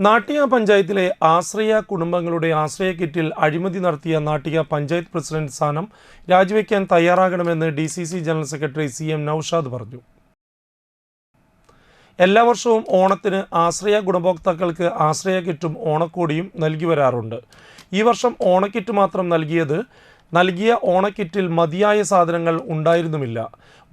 നാട്ടിക പഞ്ചായത്തിലെ ആശ്രയ കുടുംബങ്ങളുടെ ആശ്രയ കിറ്റിൽ അഴിമതി നടത്തിയ നാട്ടിക പഞ്ചായത്ത് പ്രസിഡന്റ് സ്ഥാനം രാജിവെക്കാൻ തയ്യാറാകണമെന്ന് DCC general secretary CM Naushad പറഞ്ഞു. എല്ലാ വർഷവും ഓണത്തിന് ആശ്രയ ഗുണഭോക്താക്കൾക്ക് ആശ്രയ കിറ്റും ഓണക്കോടിയും നൽകി വരാറുണ്ട്. ഈ വർഷം ഓണക്കിറ്റ് മാത്രം നൽകിയ ഓണക്കിറ്റിൽ മതിയായ സാധനങ്ങൾ ഉണ്ടായിരുന്നുമില്ല.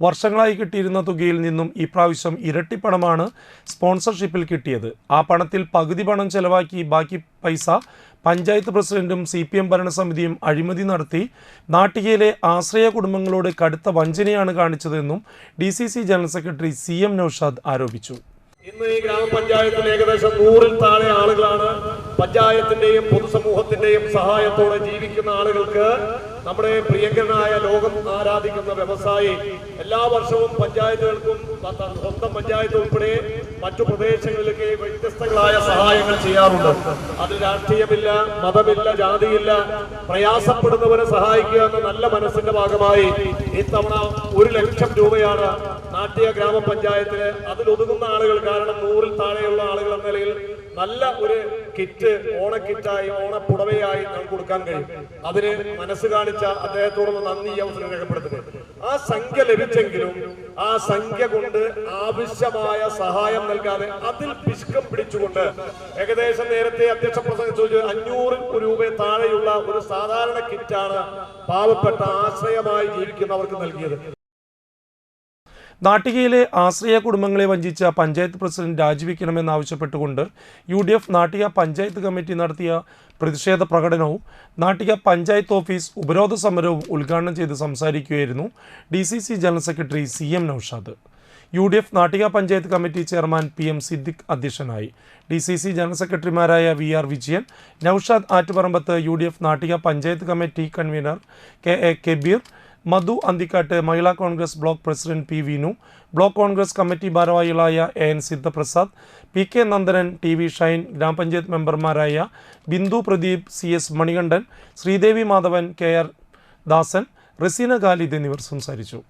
വർഷങ്ങളായി കിട്ടിയിരുന്ന തുകയിൽ നിന്നും ഇപ്രാവശ്യം ഇരട്ടിപ്പണമാണ് സ്പോൺസർഷിപ്പിൽ കിട്ടിയത്. ആ പണത്തിൽ പകുതി പണം ചെലവാക്കി ബാക്കി പൈസ പഞ്ചായത്ത് പ്രസിഡന്റും CPM ഭരണസമിതിയും അഴിമതി നടത്തി നാട്ടികയിലെ ആശ്രയ കുടുംബങ്ങളോട് കടുത്ത വഞ്ചനയാണ് കാണിച്ചതെന്നും DCC general secretary CM Naushad ആരോപിച്ചു. ഇന്ന് ഈ ഗ്രാമപഞ്ചായത്തിൽ ഏകദേശം 100-ൽ താഴെ ആളുകളാണ് പഞ്ചായത്തിന്റെയും പൊതുസമൂഹത്തിന്റെയും സഹായത്തോടെ ജീവിക്കുന്ന ആളുകൾക്ക് നമ്മുടെ പ്രിയങ്കരനായ ലോകം ആരാധിക്കുന്ന വ്യവസായി എല്ലാ വർഷവും പഞ്ചായത്തുകൾക്കും സ്വന്തം പഞ്ചായത്ത് ഉൾപ്പെടെ മറ്റു പ്രദേശങ്ങളിലേക്ക് വ്യത്യസ്തങ്ങളായ സഹായങ്ങൾ ചെയ്യാറുണ്ട്. അതിൽ രാഷ്ട്രീയമില്ല, മതമില്ല, ജാതിയില്ല. പ്രയാസപ്പെടുന്നവരെ സഹായിക്കുക എന്ന നല്ല മനസ്സിന്റെ ഭാഗമായി ഇത്തവണ 1 ലക്ഷം രൂപയാണ് നാട്ടിക ഗ്രാമപഞ്ചായത്തില് അതിലൊതുങ്ങുന്ന ആളുകൾ, കാരണം 100-ൽ താഴെയുള്ള ആളുകൾ എന്ന നിലയിൽ നല്ല ഒരു കിറ്റ്, ഓണക്കിറ്റായി ഓണപ്പുടവയായി നമുക്ക് കൊടുക്കാൻ കഴിയും. അതിന് മനസ്സ് കാണിച്ച അദ്ദേഹത്തോടുള്ള നന്ദി ഈ അവസരം രേഖപ്പെടുത്തുന്നത്. ആ സംഖ്യ ലഭിച്ചെങ്കിലും ആ സംഖ്യ കൊണ്ട് ആവശ്യമായ സഹായം നൽകാതെ അതിൽ പിശുക്കം പിടിച്ചുകൊണ്ട് ഏകദേശം നേരത്തെ അധ്യക്ഷ പ്രസംഗം ചോദിച്ചു 500 രൂപ താഴെയുള്ള ഒരു സാധാരണ കിറ്റാണ് പാവപ്പെട്ട ആശ്രയമായി ജീവിക്കുന്നവർക്ക് നൽകിയത്. നാട്ടികയിലെ ആശ്രയ കുടുംബങ്ങളെ വഞ്ചിച്ച പഞ്ചായത്ത് പ്രസിഡന്റ് രാജിവെക്കണമെന്നാവശ്യപ്പെട്ടുകൊണ്ട് UDF നാട്ടിക പഞ്ചായത്ത് കമ്മിറ്റി നടത്തിയ പ്രതിഷേധ പ്രകടനവും നാട്ടിക പഞ്ചായത്ത് ഓഫീസ് ഉപരോധ സമരവും ഉദ്ഘാടനം ചെയ്ത് സംസാരിക്കുകയായിരുന്നു DCC general secretary CM Naushad. UDF Nattika panchayat committee chairman PM Siddique അധ്യക്ഷനായി. DCC ജനറൽ സെക്രട്ടറിമാരായ VR Vijayan, Naushad Attuparambath, UDF Nattika panchayat committee convener KA Kabeer, Madhu Anthikkatt, Mahila Congress block president P Vinu, block Congress committee ഭാരവാഹികളായ AN Sidhaprasad, PK Nandanan, TV Shine, gramapanchayat മെമ്പർമാരായ ബിന്ദു പ്രദീപ്, CS മണികണ്ഠൻ, ശ്രീദേവി മാധവൻ, KR ദാസൻ, റസീന ഖാലിദ് എന്നിവർ സംസാരിച്ചു.